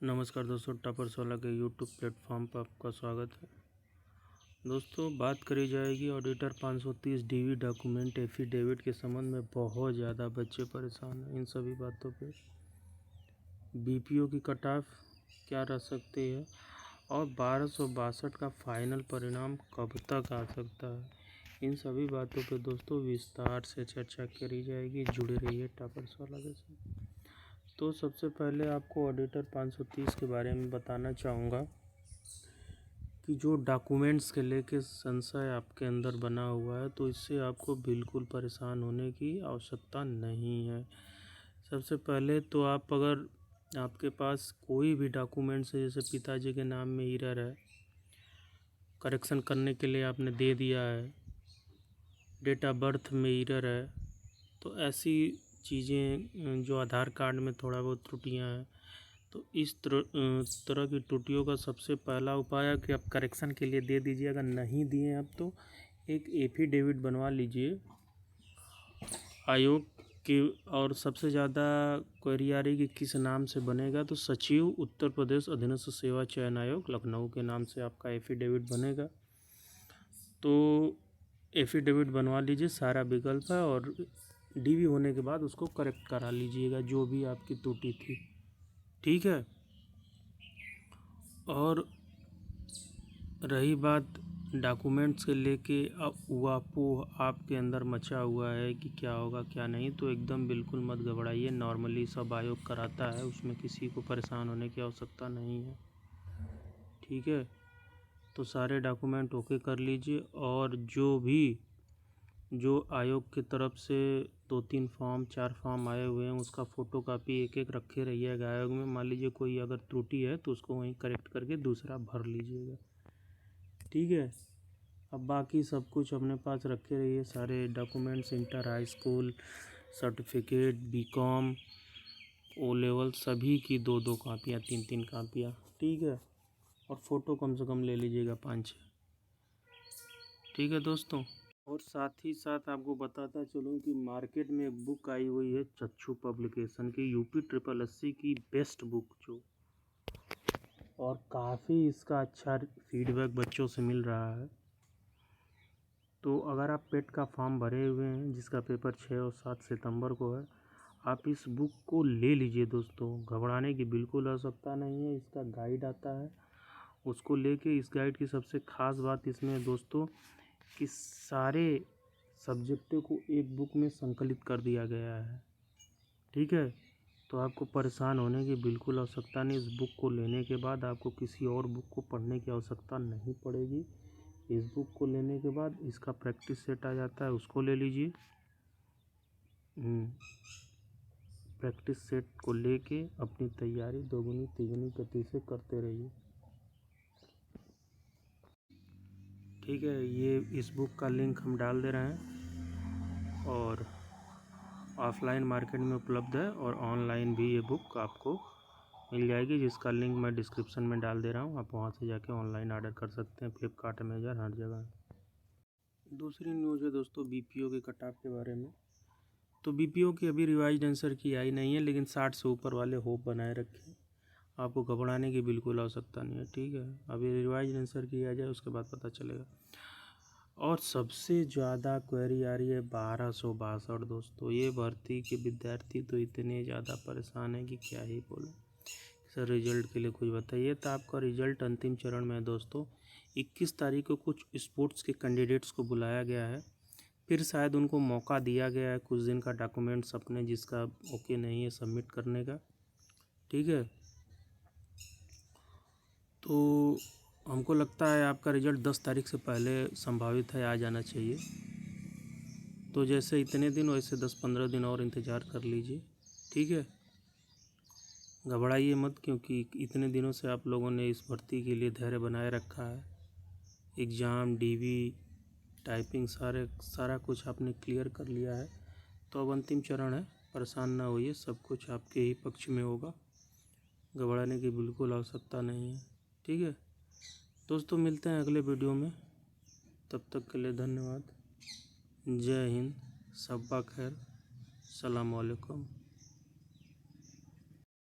नमस्कार दोस्तों, टॉपर 16 के यूट्यूब प्लेटफॉर्म पर आपका स्वागत है। दोस्तों, बात करी जाएगी ऑडिटर 530 डीवी डॉक्यूमेंट एफिडेविट के संबंध में। बहुत ज़्यादा बच्चे परेशान हैं इन सभी बातों पे। बीपीओ की कट ऑफ क्या रह सकती है और 1262 का फाइनल परिणाम कब तक आ सकता है, इन सभी बातों पे दोस्तों विस्तार से चर्चा करी जाएगी। जुड़े रहिए टॉपर 16 के साथ। तो सबसे पहले आपको ऑडिटर 530 के बारे में बताना चाहूँगा कि जो डॉक्यूमेंट्स के लेके संशय आपके अंदर बना हुआ है, तो इससे आपको बिल्कुल परेशान होने की आवश्यकता नहीं है। सबसे पहले तो आप अगर आपके पास कोई भी डॉक्यूमेंट्स है, जैसे पिताजी के नाम में एरर है, करेक्शन करने के लिए आपने दे दिया है, डेट ऑफ बर्थ में एरर है, तो ऐसी चीज़ें जो आधार कार्ड में थोड़ा बहुत त्रुटियां हैं, तो इस तरह की त्रुटियों का सबसे पहला उपाय है कि आप करेक्शन के लिए दे दीजिए। अगर नहीं दिए आप तो एक एफिडेविट बनवा लीजिए आयोग की। और सबसे ज़्यादा क्वेरी आ रही कि किस नाम से बनेगा, तो सचिव उत्तर प्रदेश अधीनस्थ सेवा चयन आयोग लखनऊ के नाम से आपका एफिडेविट बनेगा। तो एफिडेविट बनवा लीजिए, सारा विकल्प है, और डीवी होने के बाद उसको करेक्ट करा लीजिएगा जो भी आपकी त्रुटि थी, ठीक है। और रही बात डॉक्यूमेंट्स के लेके अफवाह आपके अंदर मचा हुआ है कि क्या होगा क्या नहीं, तो एकदम बिल्कुल मत घबराइए। नॉर्मली सब आयोग कराता है, उसमें किसी को परेशान होने की आवश्यकता नहीं है, ठीक है। तो सारे डॉक्यूमेंट ओके कर लीजिए, और जो आयोग की तरफ से 2-3 फॉर्म 4 फॉर्म आए हुए हैं, उसका फ़ोटोकॉपी एक रखे रहिएगा आयोग में। मान लीजिए कोई अगर त्रुटि है तो उसको वहीं करेक्ट करके दूसरा भर लीजिएगा, ठीक है। अब बाकी सब कुछ अपने पास रखे रहिए, सारे documents, inter high school certificate, BCom, O level सभी की 2-2 कापियाँ, 3-3 कापियाँ, ठीक है। और फ़ोटो कम से कम ले लीजिएगा 5-6, ठीक है दोस्तों। और साथ ही साथ आपको बताता चलूँ कि मार्केट में एक बुक आई हुई है चक्षु पब्लिकेशन की, यूपी 888 की बेस्ट बुक जो, और काफ़ी इसका अच्छा फीडबैक बच्चों से मिल रहा है। तो अगर आप पेट का फॉर्म भरे हुए हैं, जिसका पेपर 6 और 7 सितंबर को है, आप इस बुक को ले लीजिए दोस्तों। घबराने की बिल्कुल आवश्यकता नहीं है। इसका गाइड आता है, उसको लेके, इस गाइड की सबसे ख़ास बात इसमें है दोस्तों कि सारे सब्जेक्टों को एक बुक में संकलित कर दिया गया है, ठीक है। तो आपको परेशान होने की बिल्कुल आवश्यकता नहीं। इस बुक को लेने के बाद आपको किसी और बुक को पढ़ने की आवश्यकता नहीं पड़ेगी। इस बुक को लेने के बाद इसका प्रैक्टिस सेट आ जाता है, उसको ले लीजिए। प्रैक्टिस सेट को लेके अपनी तैयारी दोगुनी तिगुनी गति से करते रहिए, ठीक है। ये इस बुक का लिंक हम डाल दे रहे हैं, और ऑफलाइन मार्केट में उपलब्ध है, और ऑनलाइन भी ये बुक आपको मिल जाएगी, जिसका लिंक मैं डिस्क्रिप्शन में डाल दे रहा हूँ। आप वहाँ से जाके ऑनलाइन ऑर्डर कर सकते हैं, फ्लिपकार्ट, अमेज़न, हर जगह। दूसरी न्यूज़ है दोस्तों बीपीओ के कट ऑफ के बारे में। तो बीपीओ की अभी रिवाइज्ड आंसर की आई नहीं है, लेकिन 60 से ऊपर वाले होप बनाए रखें। आपको घबराने की बिल्कुल आवश्यकता नहीं है, ठीक है। अभी रिवाइज्ड आंसर की आ जाए, उसके बाद पता चलेगा। और सबसे ज़्यादा क्वेरी आ रही है 1262 दोस्तों। ये भर्ती के विद्यार्थी तो इतने ज़्यादा परेशान हैं कि क्या ही बोलें। सर रिजल्ट के लिए कुछ बताइए। तो आपका रिजल्ट अंतिम चरण में है दोस्तों। 21 तारीख को कुछ स्पोर्ट्स के कैंडिडेट्स को बुलाया गया है, फिर शायद उनको मौका दिया गया है कुछ दिन का डॉक्यूमेंट्स अपने जिसका ओके नहीं है सबमिट करने का, ठीक है। तो हमको लगता है आपका रिजल्ट 10 तारीख से पहले संभावित है आ जाना चाहिए। तो जैसे इतने दिन, वैसे 10-15 दिन और इंतज़ार कर लीजिए, ठीक है। घबराइए मत, क्योंकि इतने दिनों से आप लोगों ने इस भर्ती के लिए धैर्य बनाए रखा है। एग्ज़ाम, डीवी, टाइपिंग, सारा कुछ आपने क्लियर कर लिया है। तो अब अंतिम चरण है, परेशान ना होइए, सब कुछ आपके ही पक्ष में होगा। घबराने की बिल्कुल आवश्यकता नहीं है, ठीक है दोस्तों। मिलते हैं अगले वीडियो में, तब तक के लिए धन्यवाद। जय हिंद, शब्बा खैर, सलाम वालेकुम।